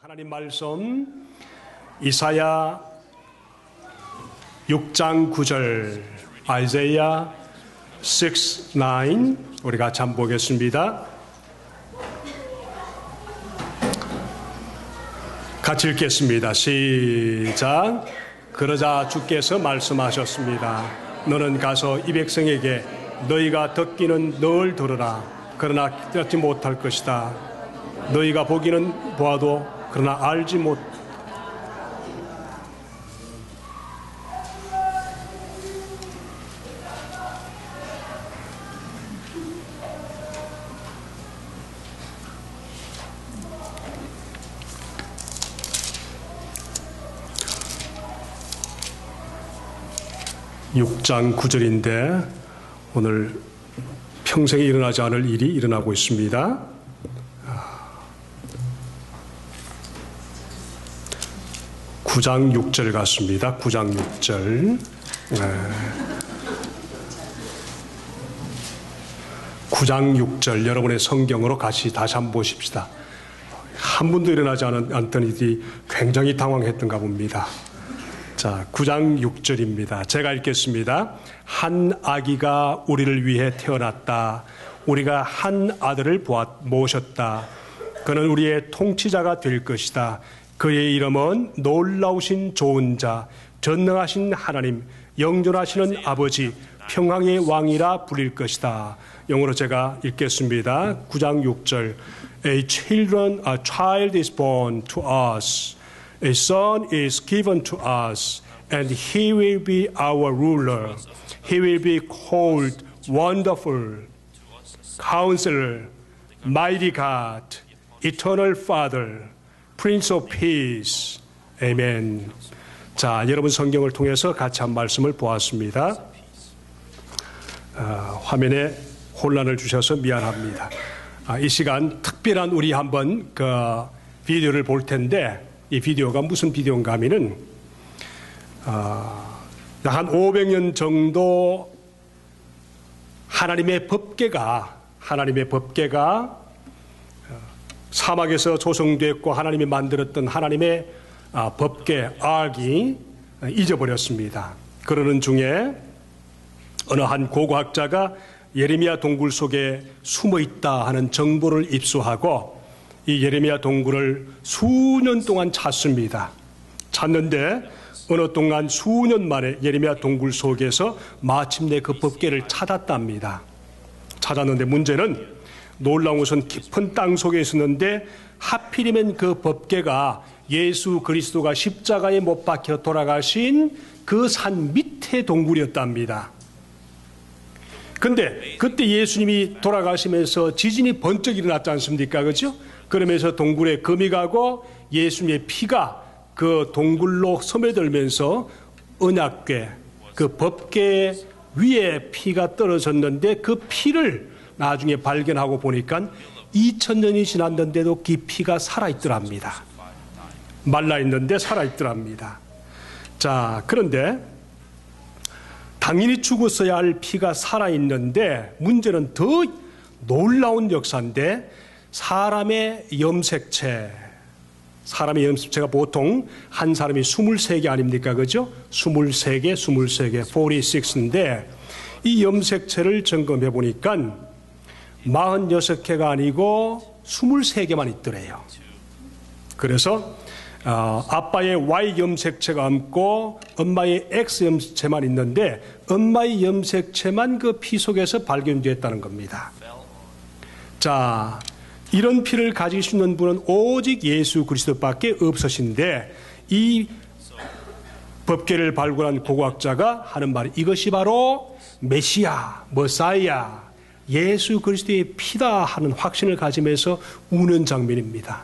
하나님 말씀 이사야 6장 9절 아이사야 6:9 우리 같이 한번 보겠습니다. 같이 읽겠습니다. 시작. 그러자 주께서 말씀하셨습니다. 너는 가서 이 백성에게 너희가 듣기는 늘 들으라. 그러나 깨닫지 못할 것이다. 너희가 보기는 보아도 그러나 알지 못. (6장 9절인데) 오늘 평생에 일어나지 않을 일이 일어나고 있습니다. 9장 6절 같습니다. 9장 6절. 9장 6절 여러분의 성경으로 같이 다시 한번 보십시다. 한 번도 일어나지 않던 일이 굉장히 당황했던가 봅니다. 자, 9장 6절입니다. 제가 읽겠습니다. 한 아기가 우리를 위해 태어났다. 우리가 한 아들을 모셨다. 그는 우리의 통치자가 될 것이다. 그의 이름은 놀라우신 좋은 자, 전능하신 하나님, 영존하시는 아버지, 평강의 왕이라 불릴 것이다. 영어로 제가 읽겠습니다. 9장 6절. A child is born to us. A son is given to us. And he will be our ruler. He will be called Wonderful, Counselor, Mighty God, Eternal Father, Prince of Peace. 아멘. 자, 여러분 성경을 통해서 같이 한 말씀을 보았습니다. 화면에 혼란을 주셔서 미안합니다. 이 시간 특별한 우리 한번 그 비디오를 볼 텐데, 이 비디오가 무슨 비디오인가 하면은 한 500년 정도 하나님의 법궤가 사막에서 조성됐고 하나님이 만들었던 하나님의 법궤 ark이 잊어버렸습니다. 그러는 중에 어느 한 고고학자가 예레미야 동굴 속에 숨어 있다 하는 정보를 입수하고 이 예레미야 동굴을 수년 동안 찾습니다. 찾는데 어느 동안 수년 만에 예레미야 동굴 속에서 마침내 그 법궤를 찾았답니다. 찾았는데 문제는 놀라운 것은 깊은 땅 속에 있었는데 하필이면 그 법궤가 예수 그리스도가 십자가에 못 박혀 돌아가신 그 산 밑에 동굴이었답니다. 근데 그때 예수님이 돌아가시면서 지진이 번쩍 일어났지 않습니까? 그렇죠? 그러면서 동굴에 금이 가고 예수님의 피가 그 동굴로 스며들면서 언약궤, 그 법궤 위에 피가 떨어졌는데 그 피를 나중에 발견하고 보니까 2000년이 지났는데도 그 피가 살아있더랍니다. 말라있는데 살아있더랍니다. 자, 그런데 당연히 죽었어야 할 피가 살아있는데 문제는 더 놀라운 역사인데 사람의 염색체가 보통 한 사람이 23개 아닙니까? 그죠? 23개, 46인데 이 염색체를 점검해 보니까 46개가 아니고 23개만 있더래요. 그래서 아빠의 Y 염색체가 없고 엄마의 X 염색체만 있는데 엄마의 염색체만 그 피 속에서 발견됐다는 겁니다. 자, 이런 피를 가질 수 있는 분은 오직 예수 그리스도밖에 없으신데 이 법궤를 발굴한 고고학자가 하는 말이 이것이 바로 메시아, 머사이아, 예수 그리스도의 피다 하는 확신을 가지면서 우는 장면입니다.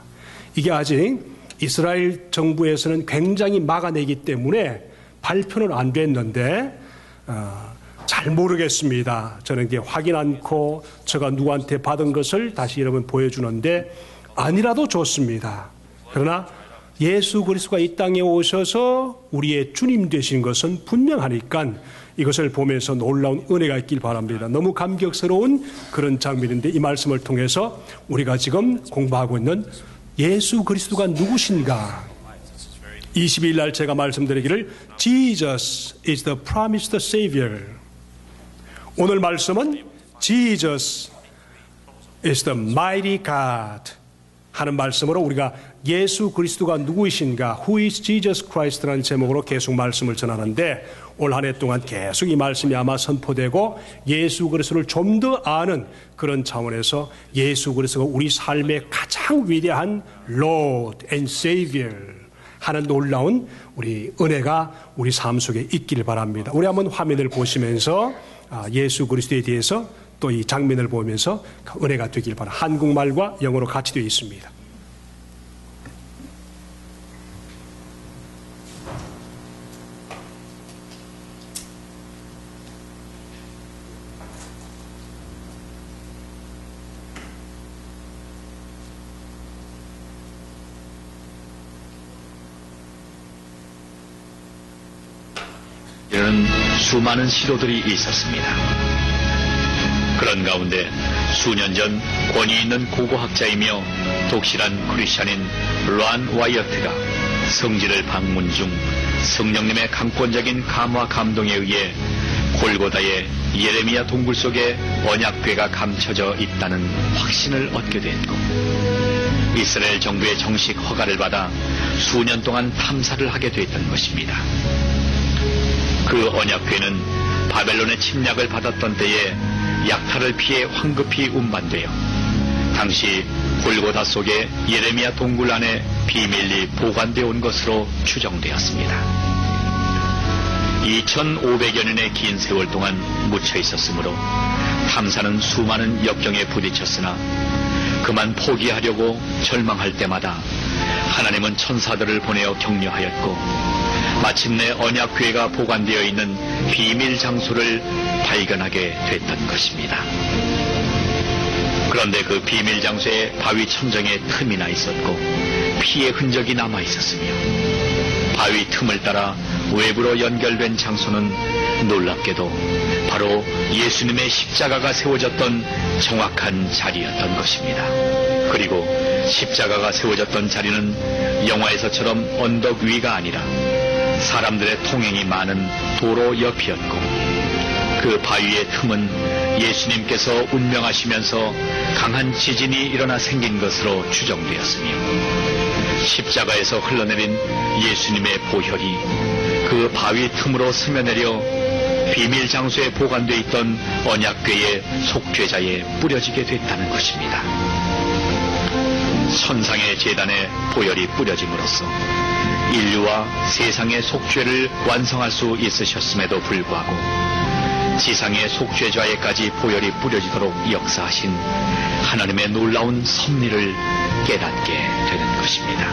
이게 아직 이스라엘 정부에서는 굉장히 막아내기 때문에 발표는 안 됐는데 잘 모르겠습니다. 저는 이게 확인 않고 제가 누구한테 받은 것을 다시 여러분 보여주는데 아니라도 좋습니다. 그러나 예수 그리스도가 이 땅에 오셔서 우리의 주님 되신 것은 분명하니까 이것을 보면서 놀라운 은혜가 있길 바랍니다. 너무 감격스러운 그런 장면인데 이 말씀을 통해서 우리가 지금 공부하고 있는 예수 그리스도가 누구신가? 20일 날 제가 말씀드리기를 Jesus is the promised Savior. 오늘 말씀은 Jesus is the mighty God 하는 말씀으로 우리가 예수 그리스도가 누구이신가, Who is Jesus Christ라는 제목으로 계속 말씀을 전하는데 올 한 해 동안 계속 이 말씀이 아마 선포되고 예수 그리스도를 좀 더 아는 그런 차원에서 예수 그리스도가 우리 삶의 가장 위대한 Lord and Savior 하는 놀라운 우리 은혜가 우리 삶 속에 있기를 바랍니다. 우리 한번 화면을 보시면서 예수 그리스도에 대해서 또 이 장면을 보면서 은혜가 되길 바랍니다. 한국말과 영어로 같이 되어 있습니다. 이런 수많은 시도들이 있었습니다. 그런 가운데 수년 전 권위 있는 고고학자이며 독실한 크리스찬인 란 와이어트가 성지를 방문 중 성령님의 강권적인 감화 감동에 의해 골고다의 예레미야 동굴 속에 언약궤가 감춰져 있다는 확신을 얻게 됐고 이스라엘 정부의 정식 허가를 받아 수년 동안 탐사를 하게 됐던 것입니다. 그 언약궤는 바벨론의 침략을 받았던 때에 약탈을 피해 황급히 운반되어 당시 골고다 속에 예레미야 동굴 안에 비밀리 보관되어 온 것으로 추정되었습니다. 2500여 년의 긴 세월 동안 묻혀 있었으므로 탐사는 수많은 역경에 부딪혔으나 그만 포기하려고 절망할 때마다 하나님은 천사들을 보내어 격려하였고 마침내 언약궤가 보관되어 있는 비밀 장소를 발견하게 됐던 것입니다. 그런데 그 비밀 장소에 바위 천정에 틈이 나 있었고 피의 흔적이 남아 있었으며 바위 틈을 따라 외부로 연결된 장소는 놀랍게도 바로 예수님의 십자가가 세워졌던 정확한 자리였던 것입니다. 그리고 십자가가 세워졌던 자리는 영화에서처럼 언덕 위가 아니라 사람들의 통행이 많은 도로 옆이었고 그 바위의 틈은 예수님께서 운명하시면서 강한 지진이 일어나 생긴 것으로 추정되었으며 십자가에서 흘러내린 예수님의 보혈이 그 바위 틈으로 스며내려 비밀 장소에 보관되어 있던 언약궤의 속죄자에 뿌려지게 됐다는 것입니다. 천상의 제단에 보혈이 뿌려짐으로써 인류와 세상의 속죄를 완성할 수 있으셨음에도 불구하고 지상의 속죄자에까지 보혈이 뿌려지도록 역사하신 하나님의 놀라운 섭리를 깨닫게 되는 것입니다.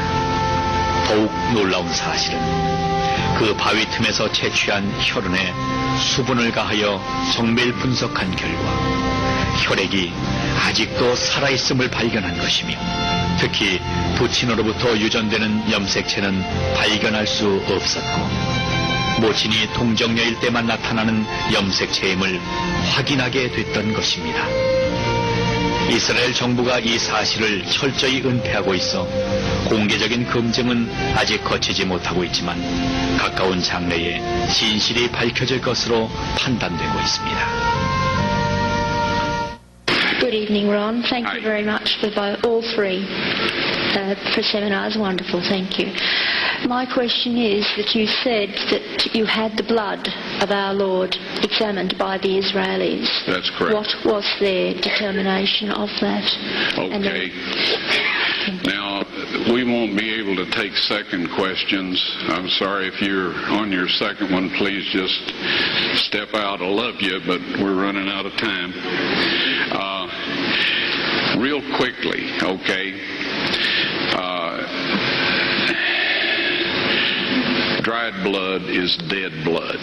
더욱 놀라운 사실은 그 바위 틈에서 채취한 혈흔에 수분을 가하여 정밀 분석한 결과 혈액이 아직도 살아있음을 발견한 것이며 특히 부친으로부터 유전되는 염색체는 발견할 수 없었고 모친이 동정녀일 때만 나타나는 염색체임을 확인하게 됐던 것입니다. 이스라엘 정부가 이 사실을 철저히 은폐하고 있어 공개적인 검증은 아직 거치지 못하고 있지만 가까운 장래에 진실이 밝혀질 것으로 판단되고 있습니다. Good evening, Ron. Thank you very much for all three for seminars. Wonderful, thank you. My question is that you said that you had the blood of our Lord examined by the Israelis. That's correct. What was their determination of that? Okay. Now, we won't be able to take second questions. I'm sorry if you're on your second one, please just step out. I love you, but we're running out of time. Real quickly, okay. Dried blood is dead blood.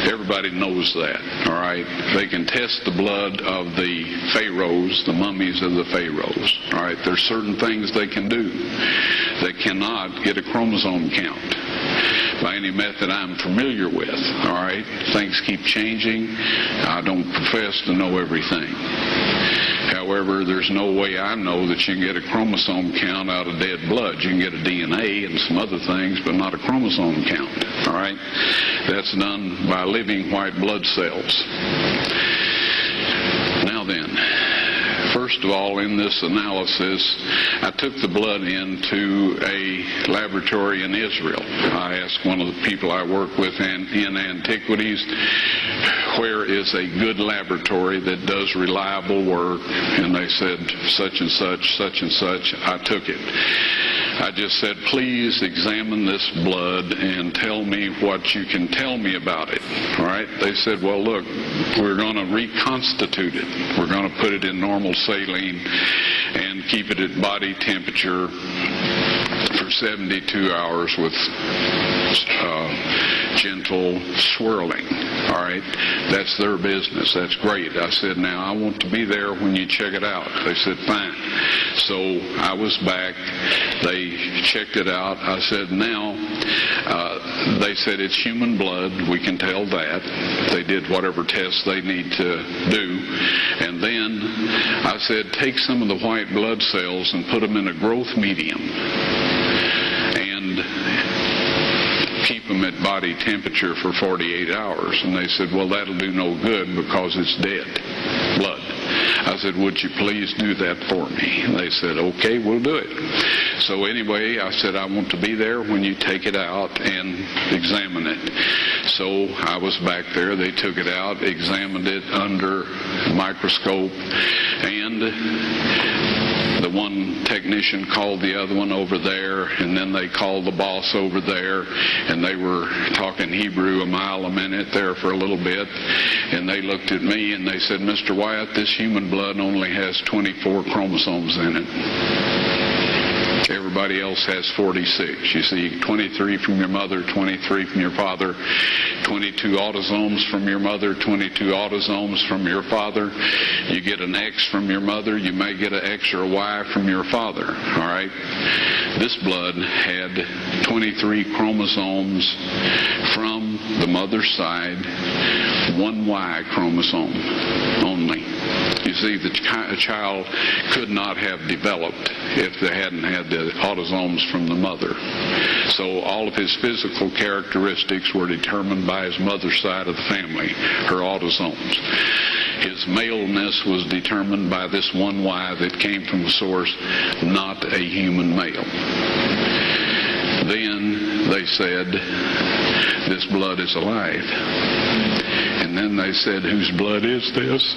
Everybody knows that, all right? They can test the blood of the pharaohs, the mummies of the pharaohs, all right? There's certain things they can do. They cannot get a chromosome count by any method I'm familiar with, all right? Things keep changing. I don't profess to know everything. However, there's no way I know that you can get a chromosome count out of dead blood. You can get a DNA and some other things, but not a chromosome count. All right? That's done by living white blood cells. Now then, first of all, in this analysis, I took the blood into a laboratory in Israel. I asked one of the people I work with in antiquities, where is a good laboratory that does reliable work? And they said, such and such, such and such. I took it. I just said, please examine this blood and tell me what you can tell me about it. All right? They said, well, look, we're going to reconstitute it. We're going to put it in normal saline and keep it at body temperature for 72 hours with gentle swirling. All right? That's their business. That's great. I said, now I want to be there when you check it out. They said, fine. So I was back. They checked it out. I said, now, they said it's human blood. We can tell that. They did whatever tests they need to do. And then I said, take some of the white blood cells and put them in a growth medium and keep them at body temperature for 48 hours. And they said, well, that'll do no good because it's dead blood. I said, would you please do that for me? And they said, okay, we'll do it. So anyway, I said, I want to be there when you take it out and examine it. So I was back there. They took it out, examined it under a microscope, and the one technician called the other one over there, and then they called the boss over there, and they were talking Hebrew a mile a minute there for a little bit, and they looked at me and they said, Mr. Wyatt, this human blood only has 24 chromosomes in it. Everybody else has 46. You see, 23 from your mother, 23 from your father, 22 autosomes from your mother, 22 autosomes from your father. You get an X from your mother, you may get an X or a Y from your father. All right? This blood had 23 chromosomes from the mother's side, one Y chromosome only. You see, the child could not have developed if they hadn't had the autosomes from the mother. So all of his physical characteristics were determined by his mother's side of the family, her autosomes. His maleness was determined by this one Y that came from the source, not a human male. Then they said, this blood is alive. And then they said, whose blood is this?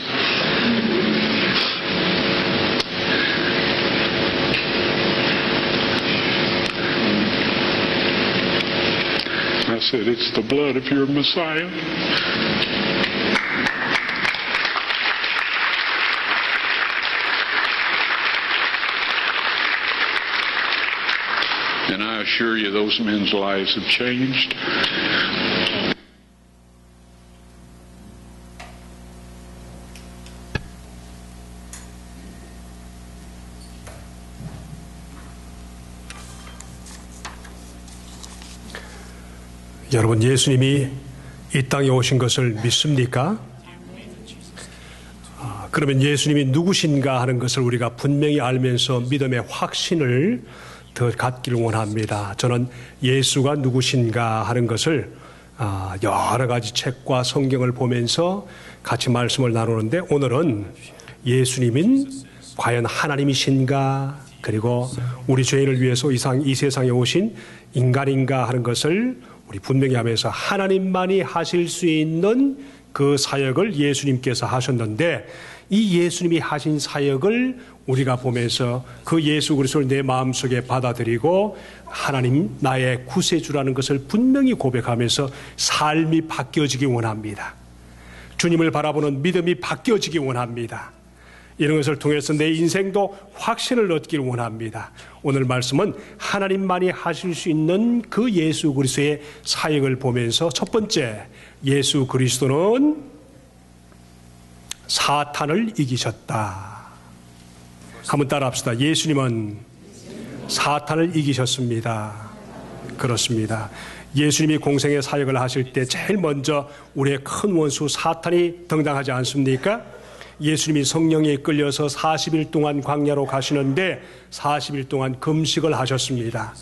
I said, it's the blood of your Messiah. And I assure you, those men's lives have changed. 여러분, 예수님이 이 땅에 오신 것을 믿습니까? 그러면 예수님이 누구신가 하는 것을 우리가 분명히 알면서 믿음의 확신을 더 갖기를 원합니다. 저는 예수가 누구신가 하는 것을 여러 가지 책과 성경을 보면서 같이 말씀을 나누는데, 오늘은 예수님은 과연 하나님이신가, 그리고 우리 죄인을 위해서 이 세상에 오신 인간인가 하는 것을 우리 분명히 하면서, 하나님만이 하실 수 있는 그 사역을 예수님께서 하셨는데, 이 예수님이 하신 사역을 우리가 보면서 그 예수 그리스도를 내 마음속에 받아들이고 하나님 나의 구세주라는 것을 분명히 고백하면서 삶이 바뀌어지기 원합니다. 주님을 바라보는 믿음이 바뀌어지기 원합니다. 이런 것을 통해서 내 인생도 확신을 얻기를 원합니다. 오늘 말씀은 하나님만이 하실 수 있는 그 예수 그리스도의 사역을 보면서, 첫 번째, 예수 그리스도는 사탄을 이기셨다. 한번 따라합시다. 예수님은 사탄을 이기셨습니다. 그렇습니다. 예수님이 공생의 사역을 하실 때 제일 먼저 우리의 큰 원수 사탄이 등장하지 않습니까? 예수님이 성령에 이끌려서 40일 동안 광야로 가시는데 40일 동안 금식을 하셨습니다.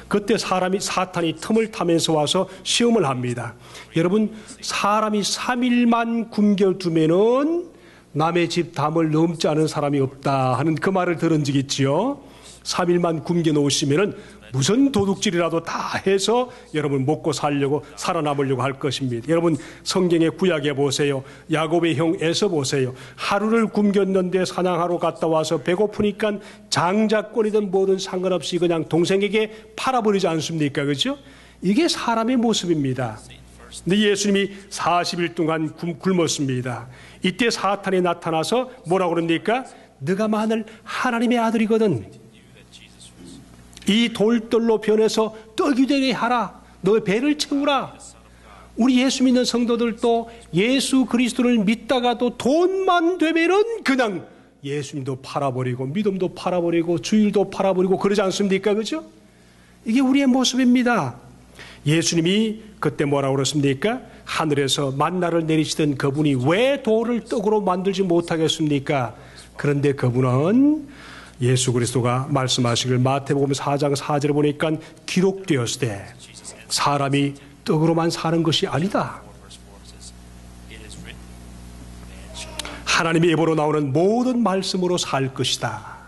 그때 사탄이 틈을 타면서 와서 시험을 합니다. 여러분, 사람이 3일만 굶겨두면은 남의 집 담을 넘지 않은 사람이 없다 하는 그 말을 들은 적 있지요. 3일만 굶겨 놓으시면은 무슨 도둑질이라도 다 해서 여러분 먹고 살려고 살아남으려고 할 것입니다. 여러분, 성경의 구약에 보세요. 야곱의 형 에서 보세요. 하루를 굶겼는데 사냥하러 갔다 와서 배고프니까 장자권이든 뭐든 상관없이 그냥 동생에게 팔아버리지 않습니까? 그렇죠? 이게 사람의 모습입니다. 근데 예수님이 40일 동안 굶었습니다. 이때 사탄이 나타나서 뭐라고 그럽니까? 네가 만일 하나님의 아들이거든 이 돌들로 변해서 떡이 되게 하라. 너의 배를 채우라. 우리 예수 믿는 성도들도 예수 그리스도를 믿다가도 돈만 되면은 그냥 예수님도 팔아버리고 믿음도 팔아버리고 주일도 팔아버리고 그러지 않습니까? 그죠? 이게 우리의 모습입니다. 예수님이 그때 뭐라고 그랬습니까? 하늘에서 만나를 내리시던 그분이 왜 돌을 떡으로 만들지 못하겠습니까? 그런데 그분은 예수 그리스도가 말씀하시길 마태복음 4장 4절에 보니까 기록되었을 때 사람이 떡으로만 사는 것이 아니다. 하나님의 입으로 나오는 모든 말씀으로 살 것이다.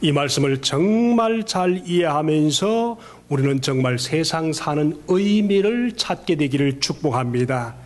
이 말씀을 정말 잘 이해하면서 우리는 정말 세상 사는 의미를 찾게 되기를 축복합니다.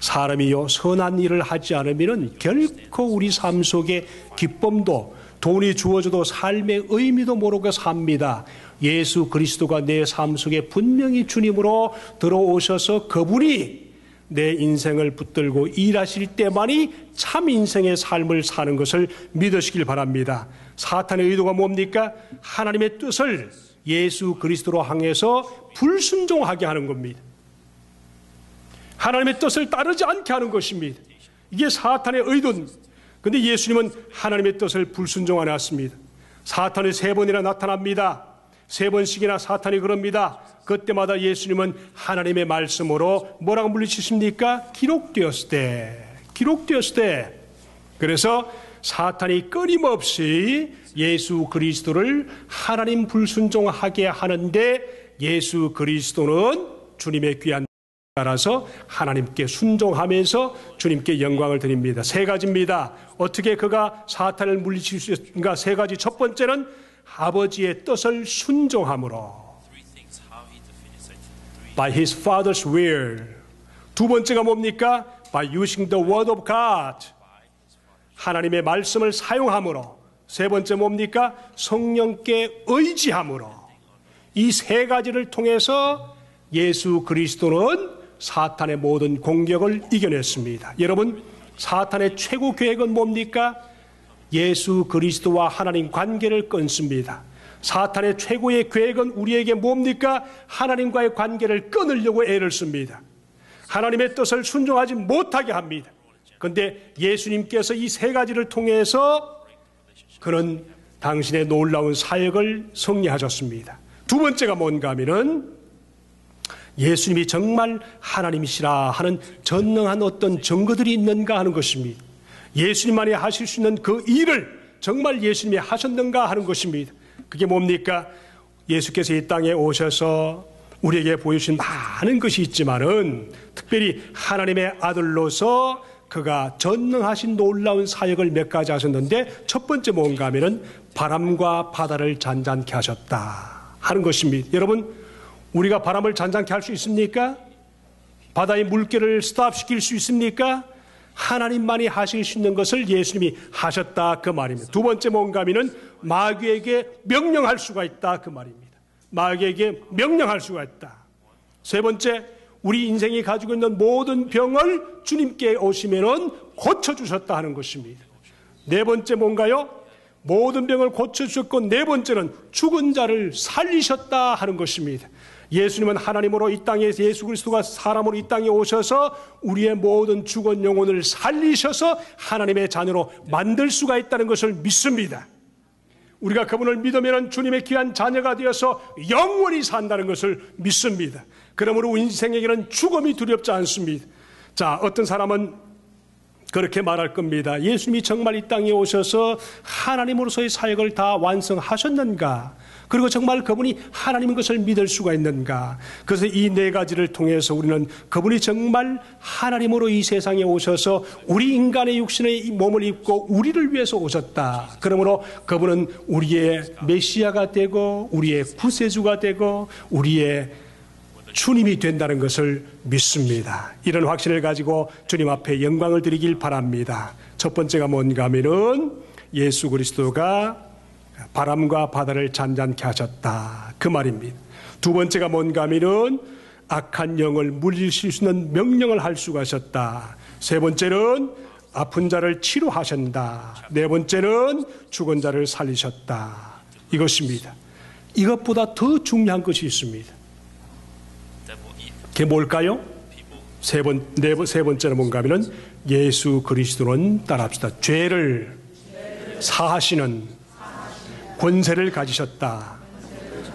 사람이요 선한 일을 하지 않으면 결코 우리 삶 속에 기쁨도 돈이 주어져도 삶의 의미도 모르고 삽니다. 예수 그리스도가 내 삶 속에 분명히 주님으로 들어오셔서 그분이 내 인생을 붙들고 일하실 때만이 참 인생의 삶을 사는 것을 믿으시길 바랍니다. 사탄의 의도가 뭡니까? 하나님의 뜻을 예수 그리스도로 향해서 불순종하게 하는 겁니다. 하나님의 뜻을 따르지 않게 하는 것입니다. 이게 사탄의 의도입니다. 그런데 예수님은 하나님의 뜻을 불순종 안 했습니다. 사탄이 3번이나 나타납니다. 3번씩이나 사탄이 그럽니다. 그때마다 예수님은 하나님의 말씀으로 뭐라고 물리치십니까? 기록되었을 때. 그래서 사탄이 끊임없이 예수 그리스도를 하나님 불순종하게 하는데 예수 그리스도는 주님의 귀한 따라서 하나님께 순종하면서 주님께 영광을 드립니다. 3가지입니다. 어떻게 그가 사탄을 물리칠 수 있는가? 3가지. 첫 번째는 아버지의 뜻을 순종함으로 by his father's will. 두 번째가 뭡니까? by using the word of God. 하나님의 말씀을 사용함으로. 세 번째 뭡니까? 성령께 의지함으로. 이 3가지를 통해서 예수 그리스도는 사탄의 모든 공격을 이겨냈습니다. 여러분, 사탄의 최고 계획은 뭡니까? 예수 그리스도와 하나님 관계를 끊습니다. 사탄의 최고의 계획은 우리에게 뭡니까? 하나님과의 관계를 끊으려고 애를 씁니다. 하나님의 뜻을 순종하지 못하게 합니다. 그런데 예수님께서 이 3가지를 통해서 그는 당신의 놀라운 사역을 성리하셨습니다. 두 번째가 뭔가 하면은 예수님이 정말 하나님이시라 하는 전능한 어떤 증거들이 있는가 하는 것입니다. 예수님만이 하실 수 있는 그 일을 정말 예수님이 하셨는가 하는 것입니다. 그게 뭡니까? 예수께서 이 땅에 오셔서 우리에게 보여주신 많은 것이 있지만은 특별히 하나님의 아들로서 그가 전능하신 놀라운 사역을 몇 가지 하셨는데 첫 번째 뭔가 하면은 바람과 바다를 잔잔케 하셨다 하는 것입니다. 여러분, 우리가 바람을 잔잔케 할 수 있습니까? 바다의 물결을 스탑시킬 수 있습니까? 하나님만이 하실 수 있는 것을 예수님이 하셨다 그 말입니다. 두 번째 뭔가 하면은 마귀에게 명령할 수가 있다 그 말입니다. 마귀에게 명령할 수가 있다. 세 번째, 우리 인생이 가지고 있는 모든 병을 주님께 오시면은 고쳐주셨다 하는 것입니다. 네 번째 뭔가요? 모든 병을 고쳐주셨고 네 번째는 죽은 자를 살리셨다 하는 것입니다. 예수님은 하나님으로 이 땅에 예수 그리스도가 사람으로 이 땅에 오셔서 우리의 모든 죽은 영혼을 살리셔서 하나님의 자녀로 만들 수가 있다는 것을 믿습니다. 우리가 그분을 믿으면 주님의 귀한 자녀가 되어서 영원히 산다는 것을 믿습니다. 그러므로 인생에게는 죽음이 두렵지 않습니다. 자, 어떤 사람은 그렇게 말할 겁니다. 예수님이 정말 이 땅에 오셔서 하나님으로서의 사역을 다 완성하셨는가? 그리고 정말 그분이 하나님인 것을 믿을 수가 있는가? 그래서 이 네 가지를 통해서 우리는 그분이 정말 하나님으로 이 세상에 오셔서 우리 인간의 육신의 몸을 입고 우리를 위해서 오셨다. 그러므로 그분은 우리의 메시아가 되고 우리의 구세주가 되고 우리의 주님이 된다는 것을 믿습니다. 이런 확신을 가지고 주님 앞에 영광을 드리길 바랍니다. 첫 번째가 뭔가 하면은 예수 그리스도가 바람과 바다를 잔잔케 하셨다. 그 말입니다. 두 번째가 뭔가 하면은 악한 영을 물리칠 수 있는 명령을 할 수가 있었다. 세 번째는 아픈 자를 치료하신다. 네 번째는 죽은 자를 살리셨다. 이것입니다. 이것보다 더 중요한 것이 있습니다. 그게 뭘까요? 세 번째는 뭔가 하면은 예수 그리스도는 따라합시다. 죄를 사하시는 권세를 가지셨다.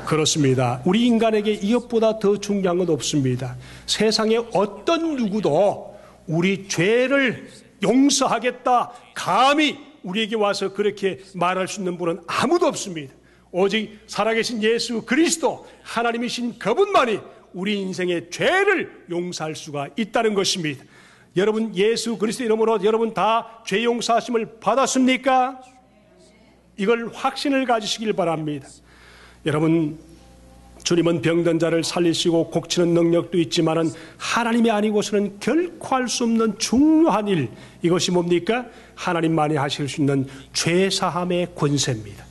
그렇습니다. 우리 인간에게 이것보다 더 중요한 건 없습니다. 세상에 어떤 누구도 우리 죄를 용서하겠다 감히 우리에게 와서 그렇게 말할 수 있는 분은 아무도 없습니다. 오직 살아계신 예수 그리스도 하나님이신 그분만이 우리 인생의 죄를 용서할 수가 있다는 것입니다. 여러분 예수 그리스도 이름으로 여러분 다 죄 용서하심을 받았습니까? 이걸 확신을 가지시길 바랍니다. 여러분 주님은 병든 자를 살리시고 고치는 능력도 있지만은 하나님이 아니고서는 결코 할 수 없는 중요한 일, 이것이 뭡니까? 하나님만이 하실 수 있는 죄사함의 권세입니다.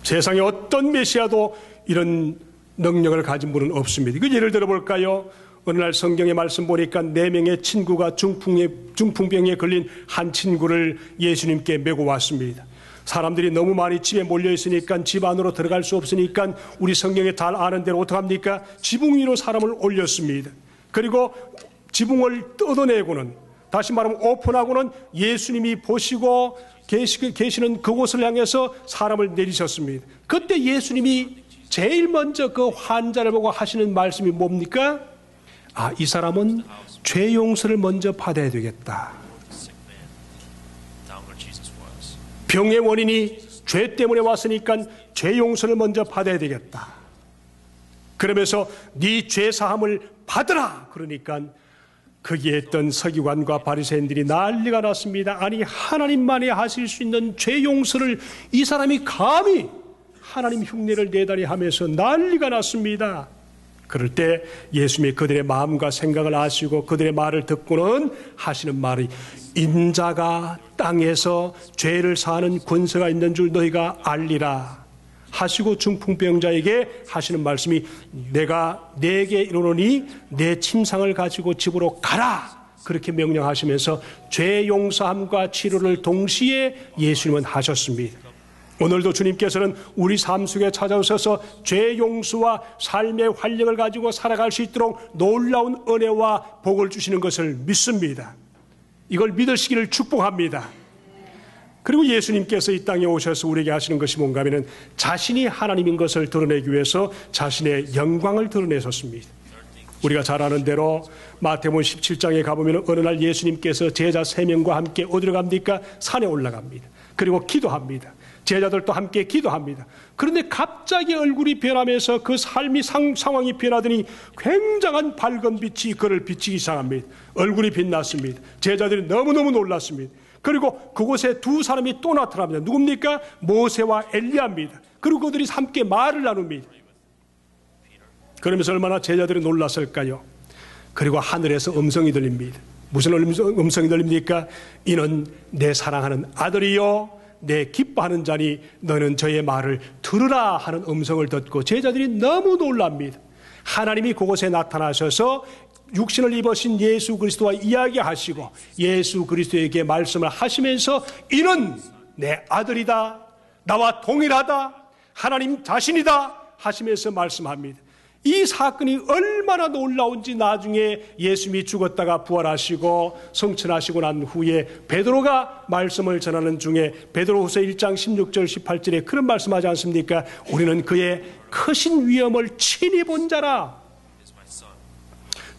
세상에 어떤 메시아도 이런 능력을 가진 분은 없습니다. 그 예를 들어 볼까요? 어느 날 성경의 말씀 보니까 4명의 친구가 중풍병에 걸린 한 친구를 예수님께 메고 왔습니다. 사람들이 너무 많이 집에 몰려 있으니까 집 안으로 들어갈 수 없으니까 우리 성경에 잘 아는 대로 어떡합니까? 지붕 위로 사람을 올렸습니다. 그리고 지붕을 뜯어내고는, 다시 말하면 오픈하고는 예수님이 보시고 계시는 그곳을 향해서 사람을 내리셨습니다. 그때 예수님이 제일 먼저 그 환자를 보고 하시는 말씀이 뭡니까? 아, 이 사람은 죄 용서를 먼저 받아야 되겠다. 병의 원인이 죄 때문에 왔으니까 죄 용서를 먼저 받아야 되겠다. 그러면서 네 죄 사함을 받으라. 그러니까 거기에 있던 서기관과 바리새인들이 난리가 났습니다. 아니 하나님만이 하실 수 있는 죄 용서를 이 사람이 감히 하나님 흉내를 내다니 하면서 난리가 났습니다. 그럴 때 예수님이 그들의 마음과 생각을 아시고 그들의 말을 듣고는 하시는 말이, 인자가 땅에서 죄를 사하는 권세가 있는 줄 너희가 알리라 하시고 중풍병자에게 하시는 말씀이, 내가 네게 이르노니 내 침상을 가지고 집으로 가라, 그렇게 명령하시면서 죄 용서함과 치료를 동시에 예수님은 하셨습니다. 오늘도 주님께서는 우리 삶 속에 찾아오셔서 죄 용서와 삶의 활력을 가지고 살아갈 수 있도록 놀라운 은혜와 복을 주시는 것을 믿습니다. 이걸 믿으시기를 축복합니다. 그리고 예수님께서 이 땅에 오셔서 우리에게 하시는 것이 뭔가 하면 자신이 하나님인 것을 드러내기 위해서 자신의 영광을 드러내셨습니다. 우리가 잘 아는 대로 마태복음 17장에 가보면 어느 날 예수님께서 제자 3명과 함께 어디로 갑니까? 산에 올라갑니다. 그리고 기도합니다. 제자들도 함께 기도합니다. 그런데 갑자기 얼굴이 변하면서 그 삶이 상황이 변하더니 굉장한 밝은 빛이 그를 비치기 시작합니다. 얼굴이 빛났습니다. 제자들이 너무너무 놀랐습니다. 그리고 그곳에 두 사람이 또 나타납니다. 누굽니까? 모세와 엘리야입니다. 그리고 그들이 함께 말을 나눕니다. 그러면서 얼마나 제자들이 놀랐을까요? 그리고 하늘에서 음성이 들립니다. 무슨 음성이 들립니까? 이는 내 사랑하는 아들이요 내 기뻐하는 자니 너는 저의 말을 들으라 하는 음성을 듣고 제자들이 너무 놀랍니다. 하나님이 그곳에 나타나셔서 육신을 입으신 예수 그리스도와 이야기하시고 예수 그리스도에게 말씀을 하시면서 이는 내 아들이다, 나와 동일하다, 하나님 자신이다 하시면서 말씀합니다. 이 사건이 얼마나 놀라운지 나중에 예수님이 죽었다가 부활하시고 성천하시고 난 후에 베드로가 말씀을 전하는 중에 베드로후서 1장 16절 18절에 그런 말씀하지 않습니까? 우리는 그의 크신 위엄을 친히 본 자라.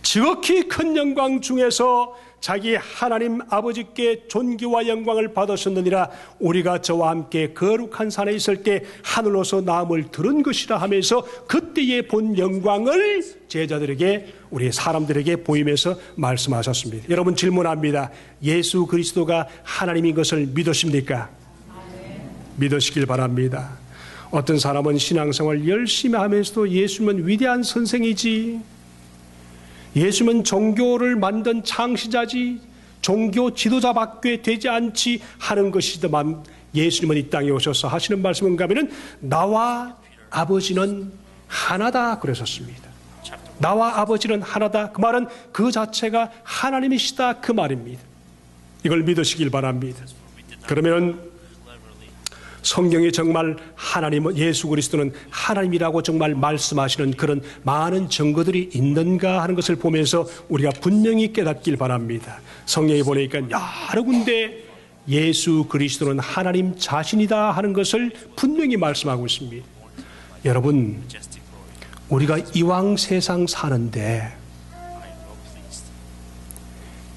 지극히 큰 영광 중에서 자기 하나님 아버지께 존귀와 영광을 받으셨느니라. 우리가 저와 함께 거룩한 산에 있을 때 하늘로서 나음을 들은 것이라 하면서 그때의 본 영광을 제자들에게, 우리 사람들에게 보이면서 말씀하셨습니다. 여러분, 질문합니다. 예수 그리스도가 하나님인 것을 믿으십니까? 믿으시길 바랍니다. 어떤 사람은 신앙생활 열심히 하면서도 예수님은 위대한 선생이지, 예수님은 종교를 만든 창시자지, 종교 지도자밖에 되지 않지 하는 것이더만 예수님은 이 땅에 오셔서 하시는 말씀은 가면은 나와 아버지는 하나다 그러셨습니다. 나와 아버지는 하나다. 그 말은 그 자체가 하나님이시다 그 말입니다. 이걸 믿으시길 바랍니다. 그러면 성경이 정말 하나님, 예수 그리스도는 하나님이라고 정말 말씀하시는 그런 많은 증거들이 있는가 하는 것을 보면서 우리가 분명히 깨닫길 바랍니다. 성경에 보니까 여러 군데 예수 그리스도는 하나님 자신이다 하는 것을 분명히 말씀하고 있습니다. 여러분, 우리가 이왕 세상 사는데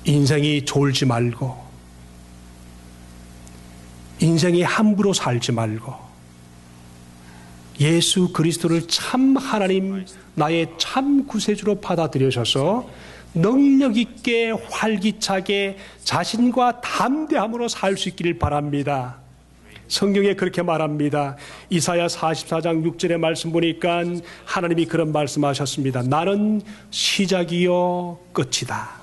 인생이 졸지 말고, 인생이 함부로 살지 말고 예수 그리스도를 참 하나님, 나의 참 구세주로 받아들여셔서 능력 있게 활기차게 자신과 담대함으로 살 수 있기를 바랍니다. 성경에 그렇게 말합니다. 이사야 44장 6절의 말씀 보니까 하나님이 그런 말씀하셨습니다. 나는 시작이요 끝이다.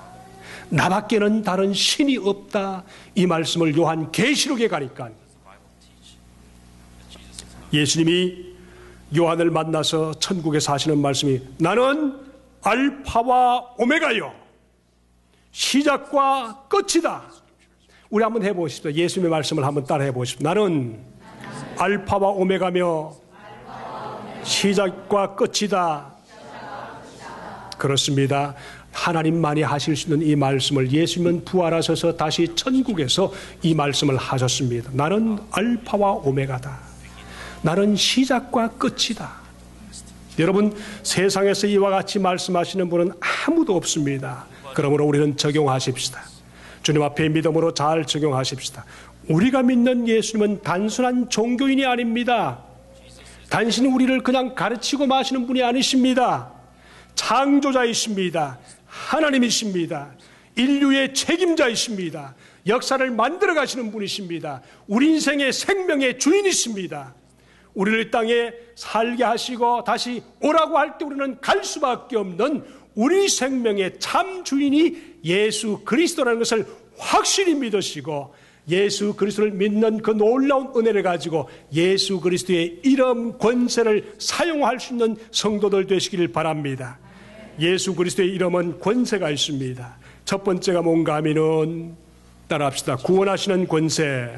나밖에는 다른 신이 없다. 이 말씀을 요한 계시록에 가니까 예수님이 요한을 만나서 천국에서 하시는 말씀이 나는 알파와 오메가요, 시작과 끝이다. 우리 한번 해보십시오. 예수님의 말씀을 한번 따라 해보십시오. 나는 알파와 오메가며 시작과 끝이다. 그렇습니다. 하나님만이 하실 수 있는 이 말씀을 예수님은 부활하셔서 다시 천국에서 이 말씀을 하셨습니다. 나는 알파와 오메가다. 나는 시작과 끝이다. 여러분, 세상에서 이와 같이 말씀하시는 분은 아무도 없습니다. 그러므로 우리는 적용하십시다. 주님 앞에 믿음으로 잘 적용하십시다. 우리가 믿는 예수님은 단순한 종교인이 아닙니다. 단순히 우리를 그냥 가르치고 마시는 분이 아니십니다. 창조자이십니다. 하나님이십니다. 인류의 책임자이십니다. 역사를 만들어 가시는 분이십니다. 우리 인생의 생명의 주인이십니다. 우리를 이 땅에 살게 하시고 다시 오라고 할 때 우리는 갈 수밖에 없는 우리 생명의 참 주인이 예수 그리스도라는 것을 확실히 믿으시고, 예수 그리스도를 믿는 그 놀라운 은혜를 가지고 예수 그리스도의 이름 권세를 사용할 수 있는 성도들 되시기를 바랍니다. 예수 그리스도의 이름은 권세가 있습니다. 첫 번째가 뭔가 하면은 따라합시다. 구원하시는 권세,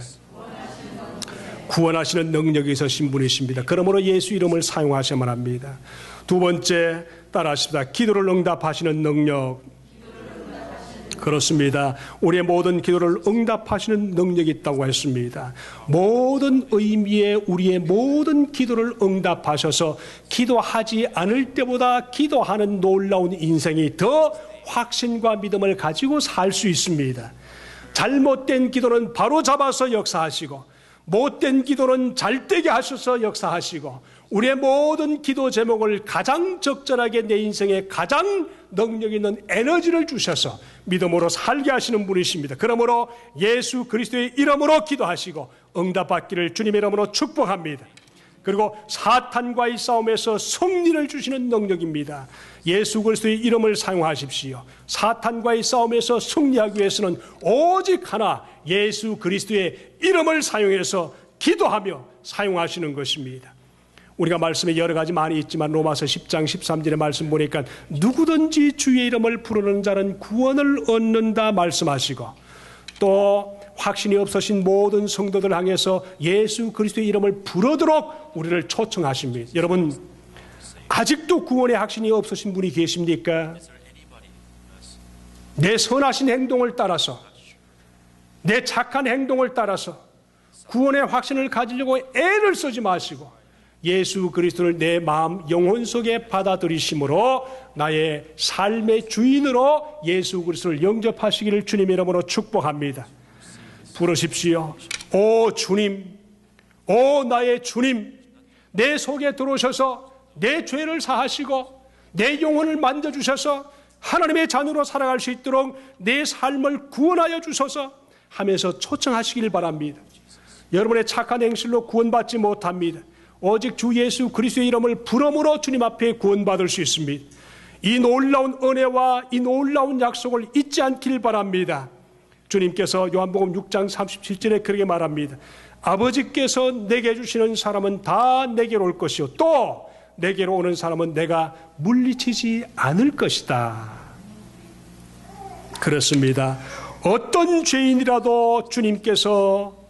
구원하시는 능력이 있으신 분이십니다. 그러므로 예수 이름을 사용하셔야만 합니다. 두 번째 따라하십시다. 기도를 응답하시는 능력. 그렇습니다. 우리의 모든 기도를 응답하시는 능력이 있다고 했습니다. 모든 의미의 우리의 모든 기도를 응답하셔서 기도하지 않을 때보다 기도하는 놀라운 인생이 더 확신과 믿음을 가지고 살 수 있습니다. 잘못된 기도는 바로 잡아서 역사하시고, 못된 기도는 잘되게 하셔서 역사하시고, 우리의 모든 기도 제목을 가장 적절하게 내 인생에 가장 능력 있는 에너지를 주셔서 믿음으로 살게 하시는 분이십니다. 그러므로 예수 그리스도의 이름으로 기도하시고 응답받기를 주님의 이름으로 축복합니다. 그리고 사탄과의 싸움에서 승리를 주시는 능력입니다. 예수 그리스도의 이름을 사용하십시오. 사탄과의 싸움에서 승리하기 위해서는 오직 하나, 예수 그리스도의 이름을 사용해서 기도하며 사용하시는 것입니다. 우리가 말씀에 여러 가지 많이 있지만 로마서 10장 13절의 말씀 보니까 누구든지 주의 이름을 부르는 자는 구원을 얻는다 말씀하시고, 또 확신이 없으신 모든 성도들 향해서 예수 그리스도의 이름을 부르도록 우리를 초청하십니다. 여러분, 아직도 구원의 확신이 없으신 분이 계십니까? 내 선하신 행동을 따라서, 내 착한 행동을 따라서 구원의 확신을 가지려고 애를 쓰지 마시고 예수 그리스도를 내 마음 영혼 속에 받아들이심으로 나의 삶의 주인으로 예수 그리스도를 영접하시기를 주님의 이름으로 축복합니다. 부르십시오. 오 주님, 오 나의 주님, 내 속에 들어오셔서 내 죄를 사하시고 내 영혼을 만져주셔서 하나님의 자녀로 살아갈 수 있도록 내 삶을 구원하여 주소서 하면서 초청하시길 바랍니다. 여러분의 착한 행실로 구원받지 못합니다. 오직 주 예수 그리스도의 이름을 부름으로 주님 앞에 구원받을 수 있습니다. 이 놀라운 은혜와 이 놀라운 약속을 잊지 않길 바랍니다. 주님께서 요한복음 6장 37절에 그렇게 말합니다. 아버지께서 내게 주시는 사람은 다 내게로 올 것이요 또 내게로 오는 사람은 내가 물리치지 않을 것이다. 그렇습니다. 어떤 죄인이라도 주님께서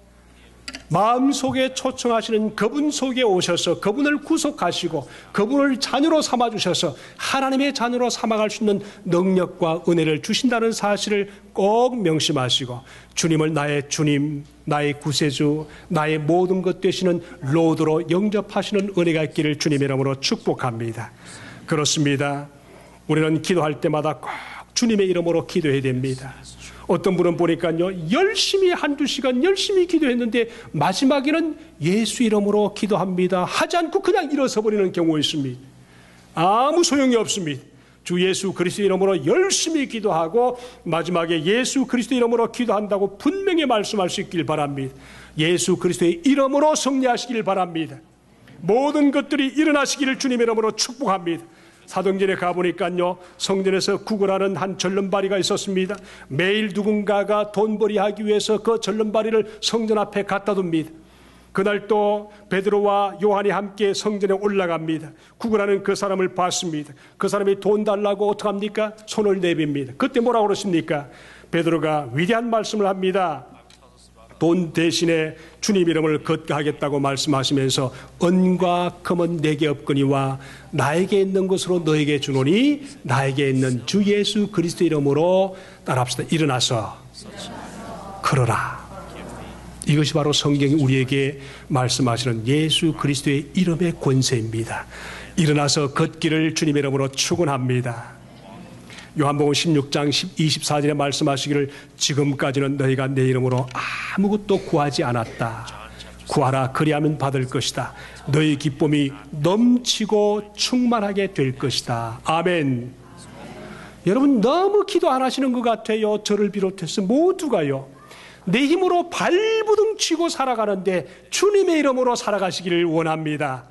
마음속에 초청하시는 그분 속에 오셔서 그분을 구속하시고 그분을 자녀로 삼아주셔서 하나님의 자녀로 삼아갈 수 있는 능력과 은혜를 주신다는 사실을 꼭 명심하시고 주님을 나의 주님, 나의 구세주, 나의 모든 것 되시는 로드로 영접하시는 은혜가 있기를 주님의 이름으로 축복합니다. 그렇습니다. 우리는 기도할 때마다 꼭 주님의 이름으로 기도해야 됩니다. 어떤 분은 보니까요, 열심히 한두 시간 열심히 기도했는데 마지막에는 예수 이름으로 기도합니다 하지 않고 그냥 일어서 버리는 경우가 있습니다. 아무 소용이 없습니다. 주 예수 그리스도 이름으로 열심히 기도하고 마지막에 예수 그리스도 이름으로 기도한다고 분명히 말씀할 수 있길 바랍니다. 예수 그리스도의 이름으로 승리하시길 바랍니다. 모든 것들이 일어나시기를 주님의 이름으로 축복합니다. 사도행전에 가보니까요, 성전에서 구걸하는 한 절름발이가 있었습니다. 매일 누군가가 돈벌이 하기 위해서 그 절름발이를 성전 앞에 갖다 둡니다. 그날 또 베드로와 요한이 함께 성전에 올라갑니다. 구걸하는 그 사람을 봤습니다. 그 사람이 돈 달라고 어떡합니까? 손을 내밉니다. 그때 뭐라고 그러십니까? 베드로가 위대한 말씀을 합니다. 돈 대신에 주님 이름을 거듭하겠다고 말씀하시면서 은과 금은 내게 없거니와 나에게 있는 것으로 너에게 주노니 나에게 있는 주 예수 그리스도 이름으로 따라합시다. 일어나서 걸어라. 이것이 바로 성경이 우리에게 말씀하시는 예수 그리스도의 이름의 권세입니다. 일어나서 걷기를 주님의 이름으로 축원합니다. 요한복음 16장 24절에 말씀하시기를 지금까지는 너희가 내 이름으로 아무것도 구하지 않았다. 구하라 그리하면 받을 것이다. 너희 기쁨이 넘치고 충만하게 될 것이다. 아멘. 여러분 너무 기도 안 하시는 것 같아요. 저를 비롯해서 모두가요. 내 힘으로 발부둥 치고 살아가는데 주님의 이름으로 살아가시기를 원합니다.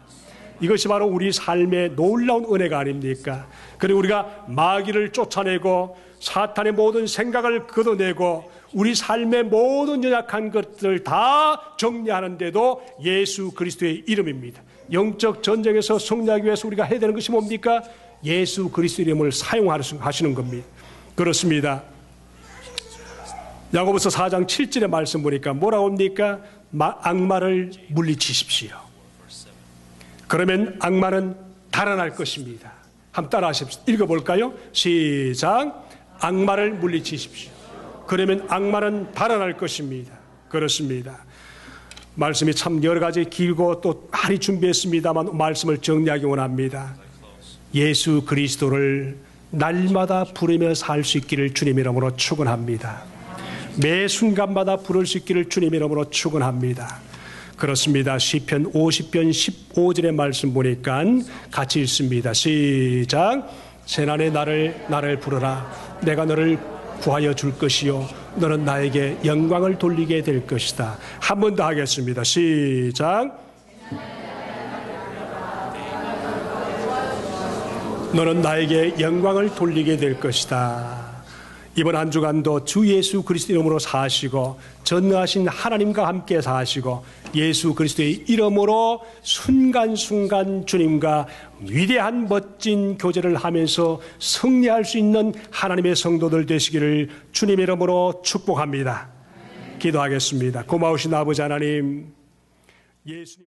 이것이 바로 우리 삶의 놀라운 은혜가 아닙니까? 그리고 우리가 마귀를 쫓아내고 사탄의 모든 생각을 걷어내고 우리 삶의 모든 연약한 것들을 다 정리하는데도 예수 그리스도의 이름입니다. 영적 전쟁에서 승리하기 위해서 우리가 해야 되는 것이 뭡니까? 예수 그리스도의 이름을 사용하시는 겁니다. 그렇습니다. 야고보서 4장 7절의 말씀 보니까 뭐라고 합니까? 악마를 물리치십시오. 그러면 악마는 달아날 것입니다. 한번 따라 하십시오. 읽어볼까요? 시작. 악마를 물리치십시오. 그러면 악마는 달아날 것입니다. 그렇습니다. 말씀이 참 여러 가지 길고 또 많이 준비했습니다만 말씀을 정리하기 원합니다. 예수 그리스도를 날마다 부르며 살 수 있기를 주님의 이름으로 축원합니다. 매 순간마다 부를 수 있기를 주님의 이름으로 축원합니다. 그렇습니다. 시편 50편 15절의 말씀 보니까 같이 읽습니다. 시작. 재난의 나를 부르라. 내가 너를 구하여 줄 것이요 너는 나에게 영광을 돌리게 될 것이다. 한 번 더 하겠습니다. 시작. 너는 나에게 영광을 돌리게 될 것이다. 이번 한 주간도 주 예수 그리스도 이름으로 사시고 전능하신 하나님과 함께 사시고 예수 그리스도의 이름으로 순간순간 주님과 위대한 멋진 교제를 하면서 승리할 수 있는 하나님의 성도들 되시기를 주님의 이름으로 축복합니다. 기도하겠습니다. 고마우신 아버지 하나님, 예수님